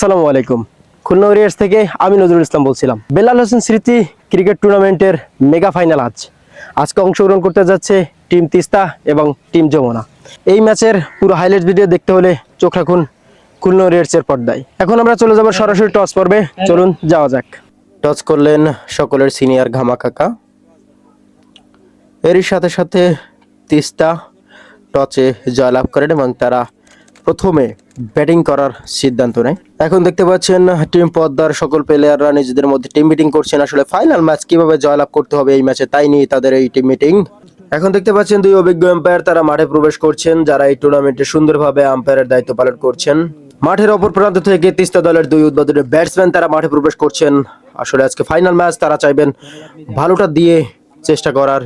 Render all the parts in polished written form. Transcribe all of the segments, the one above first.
আসসালামু আলাইকুম। খুলনা ওয়ারিয়র্স থেকে আমি নজরুল ইসলাম বলছিলাম। বেলাল হোসেন স্মৃতি ক্রিকেট টুর্নামেন্টের মেগা ফাইনাল আজকে অংশগ্রহণ করতে যাচ্ছে টিম তিস্তা এবং টিম যমুনা। এই ম্যাচের পুরো হাইলাইট ভিডিও দেখতে হলে চোখ রাখুন খুলনা ওয়ারিয়র্সের পর্দায়। এখন আমরা চলে যাব সরাসরি টস পর্বে। চলুন যাওয়া যাক। টস করলেন সকলের সিনিয়র ঘামা কাকা। এরই সাথে সাথে তিস্তা টসে জয়লাভ করেন এবং তারা প্রথমে ব্যাটিং করার সিদ্ধান্ত নেয়। এখন দেখতে পাচ্ছেন টিম পদ্মার সকল প্লেয়াররা নিজেদের মধ্যে টিম মিটিং করছেন। আসলে ফাইনাল ম্যাচ কিভাবে জয়লাভ করতে হবে এই ম্যাচে, তাই নিয়ে তাদের এই টিম মিটিং। এখন দেখতে পাচ্ছেন দুই অভিজ্ঞ আম্পায়ার তারা মাঠে প্রবেশ করছেন, যারা এই টুর্নামেন্টে সুন্দরভাবে আম্পায়ারের দায়িত্ব পালন করছেন। মাঠের অপর প্রান্ত থেকে তিস্তা দলের দুই উদ্বোধনী ব্যাটসম্যান তারা মাঠে প্রবেশ করছেন। আসলে আজকে ফাইনাল ম্যাচ, তারা চাইবেন ভালোটা দিয়ে চেষ্টা করার।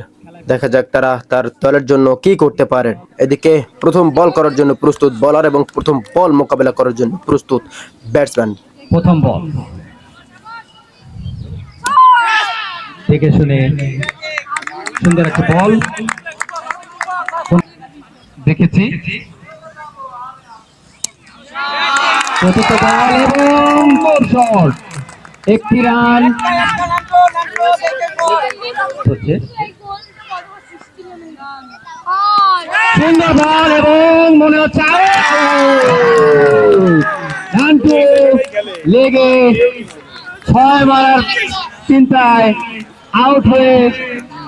দেখা যাক তারা তার দলের জন্য কি করতে পারেন। এদিকে প্রথম বল করার জন্য প্রস্তুত বোলার এবং প্রথম বল মোকাবেলা করার জন্য প্রস্তুত ব্যাটসম্যান। প্রথম বল দেখে শুনে সুন্দর একটা বল দেখেছি। চতুর্থ বল এবং শট, একটি রান হচ্ছে। সুন্দর বল এবং মনে হচ্ছে রানটি লেগে 6 মারার চিন্তায় আউট হয়ে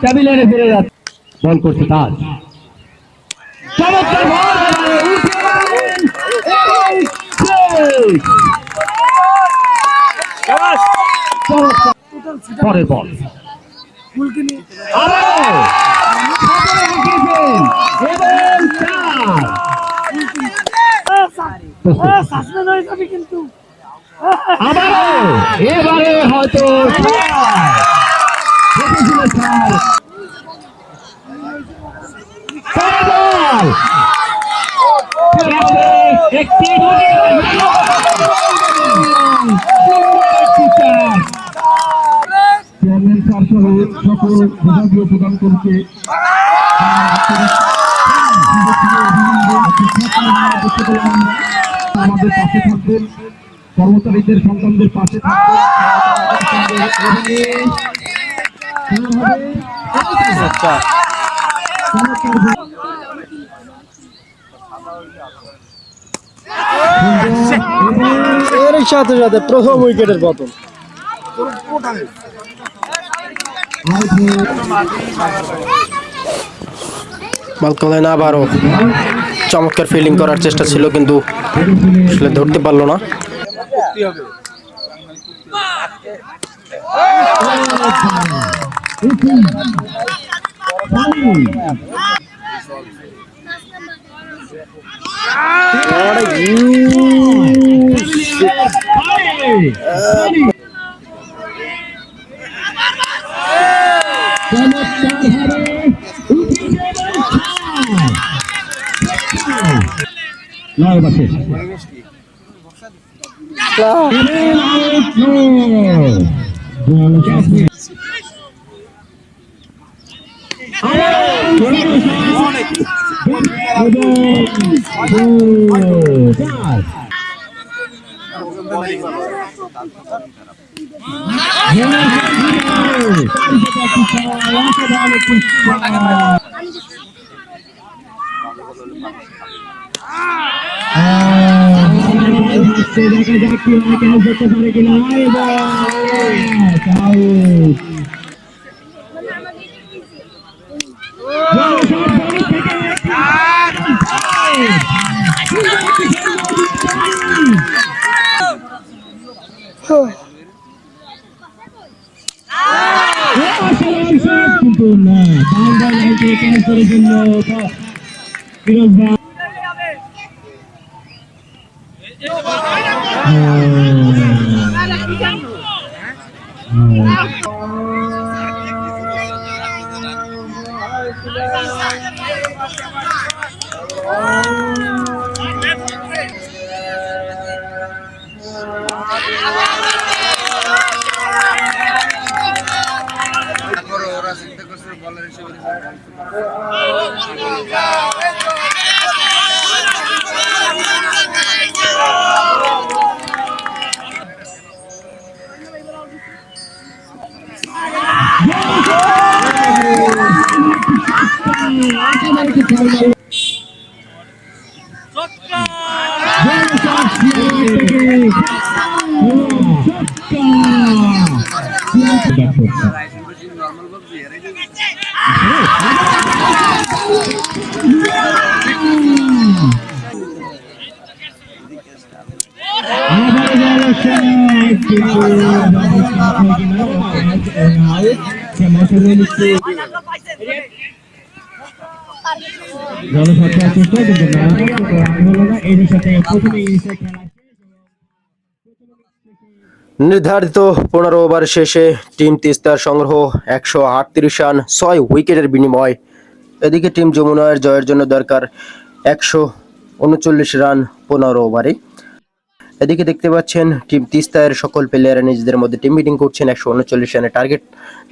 টেবিলে ফিরে যাচ্ছে। বল করছে তাজ, চমৎকার বল পরের বল এবারে হয়তো একটি সকল বিভাগীয় প্রদান করছে। আমাদের পাশে থাকবেন, কর্মচারীদের সন্তানদের পাশে থাকবেন। এর সাথে সাথে প্রথম উইকেটের পতন। বল করলেন আবারও। চমৎকার ফিল্ডিং করার চেষ্টা ছিল, কিন্তু আসলে ধরতে পারলো না। কিন্তু না, নির্ধারিত 15 ওভার শেষে টিম তিস্তার সংগ্রহ 138 রান 6 উইকেটের বিনিময়। এদিকে টিম যমুনার জয়ের জন্য দরকার 139 রান 15 ওভারে। এদিকে দেখতে পাচ্ছেন টিম তিস্তার সকল প্লেয়াররা নিজেদের মধ্যে টিম মিটিং করছেন। 139 রানের টার্গেট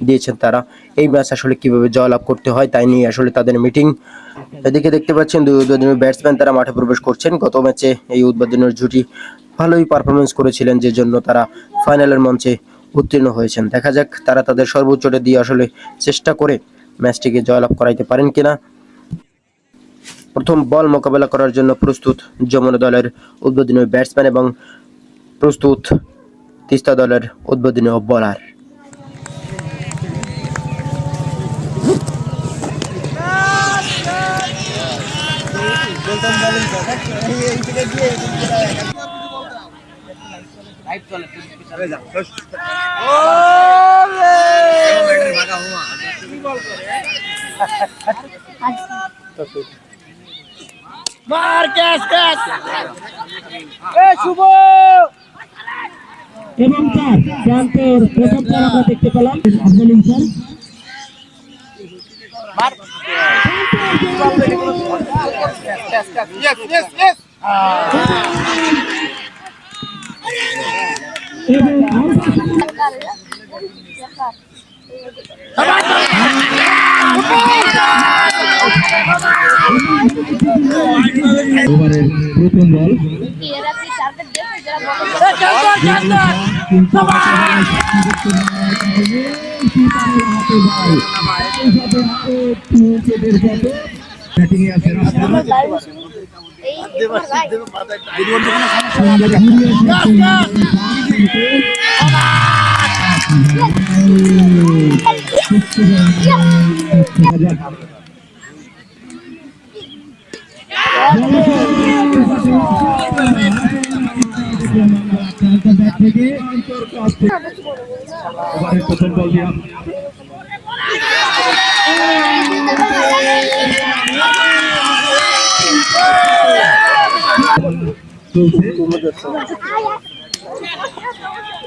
দিয়েছেন তারা। এই ম্যাচ আসলে কিভাবে জয়লাভ করতে হয় তাই নিয়ে আসলে তাদের মিটিং। এদিকে দেখতে পাচ্ছেন দুই উদ্বোধনী ব্যাটসম্যান তারা মাঠে প্রবেশ করছেন। গত ম্যাচে এই উদ্বোধনের জুটি ভালোই পারফরমেন্স করেছিলেন, যে জন্য তারা ফাইনালের মঞ্চে উত্তীর্ণ হয়েছেন। দেখা যাক তারা তাদের সর্বোচ্চটা দিয়ে আসলে চেষ্টা করে ম্যাচটিকে জয়লাভ করাইতে পারেন কিনা। প্রথম বল মোকাবেলা করার জন্য প্রস্তুত যমুনা দলের উদ্বোধনী ব্যাটসম্যান এবং প্রস্তুত তিস্তা দলের উদ্বোধনী বোলার। এবং তার প্রান্তের প্রথম চার আমরা দেখতে পেলাম আফজাল ইনসান। ওভারের প্রথম বল ব্যাটিংয়ে আছে প্রথম বল দিয়া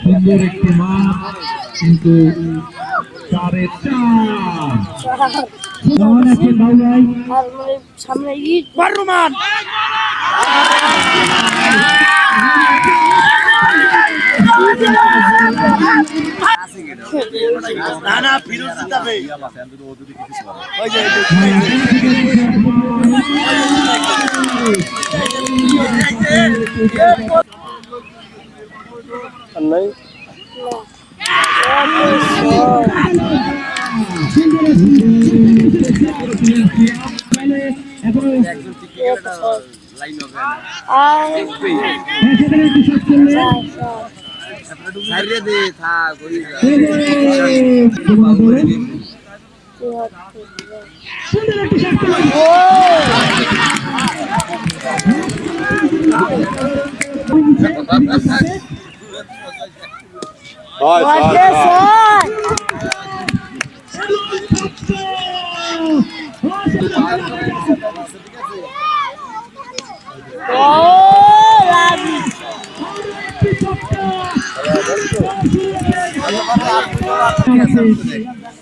সুন্দর একটি মাঠ, কিন্তু চারে চার সামনে ইট বারুমান না ফিরোজ জিতাবে ওই যে নাই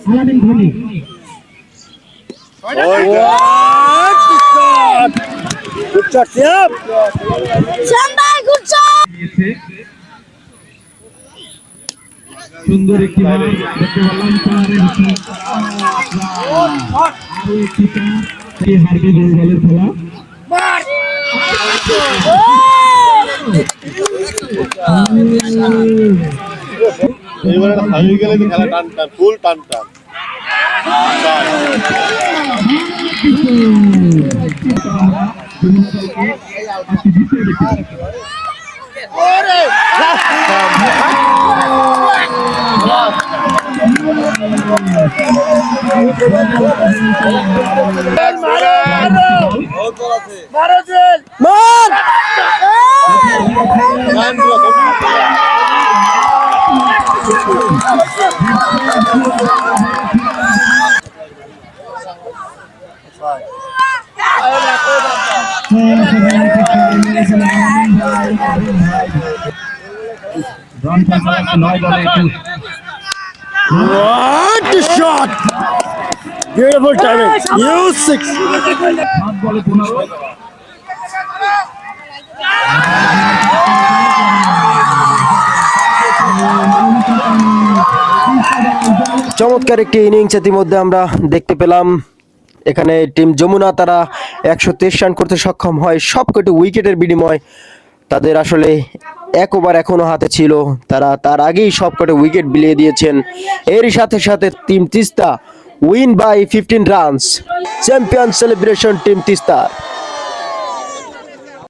আলাদিন ধোনি সুন্দর একটি বল দেখতে পেলাম চারের আরো একটি হারবে গোল বলের খেলা এইবারে হারিয়ে গেলে খেলা টান টান ফুল টান টান নয় বলে 21। What a shot! Beautiful timing. You 6. 7 বলে 15। চমৎকার একটি ইনিংস ইতিমধ্যে আমরা দেখতে পেলাম। এখানে টিম যমুনা তারা 123 রান করতে সক্ষম হয় সবকটি উইকেটের বিনিময়। তাদের আসলে এক ওভার এখনো হাতে ছিল, তারা তার আগেই সবকটি উইকেট বিলিয়ে দিয়েছেন। এরই সাথে সাথে team Teesta win by 15 runs. Champion celebration team Teesta.